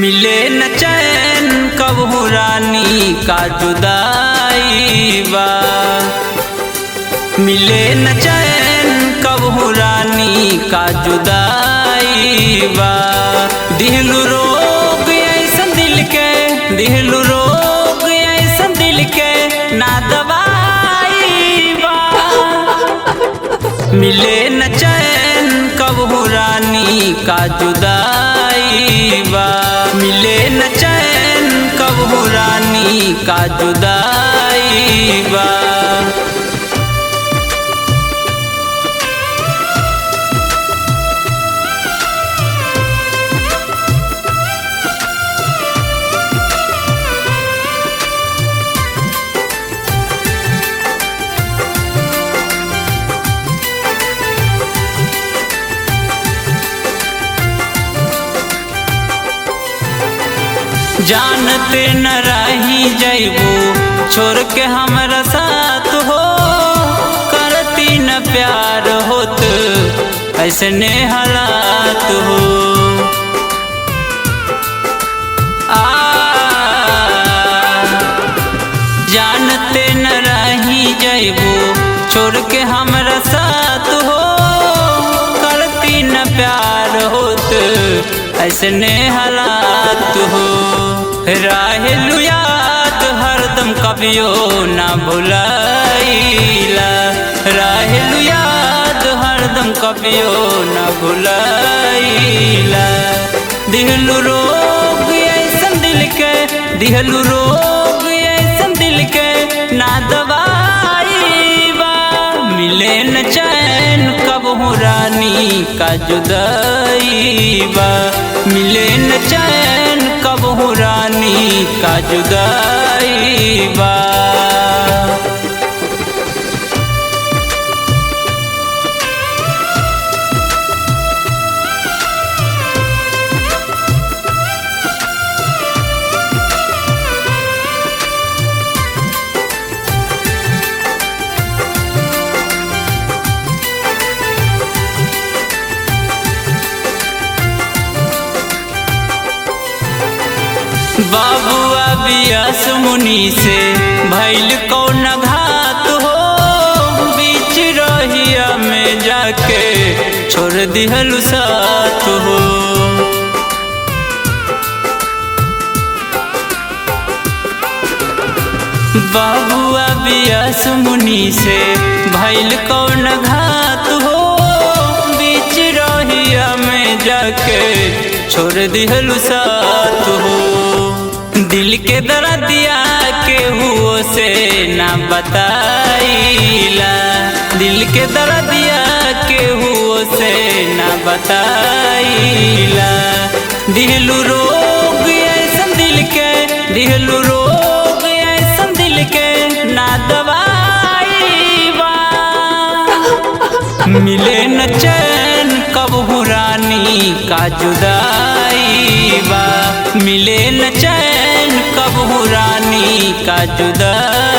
मिले न चैन कबहू रानी का जुदाई बा। मिले न चैन कबहू रानी का जुदाई बा। दिहलु रोग ऐसन दिल के, दिहलु रोग ऐसन दिल के ना दवाई बा। मिले न चैन कबहू रानी का जुदाई बा। मिले न चैन कबहू रानी का जुदाई बा। जानते न रही जैबू छोड़ के हमरा साथ हो। करती न प्यार होत ऐसने हालात हो। जानते न रही जैबू छोड़ के हमरा साथ हो। करती न प्यार होत ऐसने हालात हो। राहेलु याद हरदम कभियो ना भुलाइला। राहेलु याद हरदम कभियो ना भुलाइला। दिहलु रोग ऐसन दिल के, दिहलु रोग ऐसन दिल के ना दवाई बा। मिले न चैन कबहू रानी का जुदाई बा। मिले न चैन कबहू रानी का जुदाई बा। बाबुआ बियास मुनि से भइल कौन घात हो। बीच रहिया में जाके छोड़ दिहलु साथ हो। बाबुआ बियास मुनि से भइल कौन घात हो। बीच रहिया में जाके छोड़ दिहलु साथ हो। दिल के दर्दिया के हुओ से ना बताइला। दिल के दर्दिया के हुओ से ना बताइला। दिहलु रोग ऐसन दिल के, दिहलु रोग ऐसन दिल के ना दवाई बा। मिले न चैन कबहू रानी का जुदाई बा। मिले न चैन कबहू रानी का जुदाई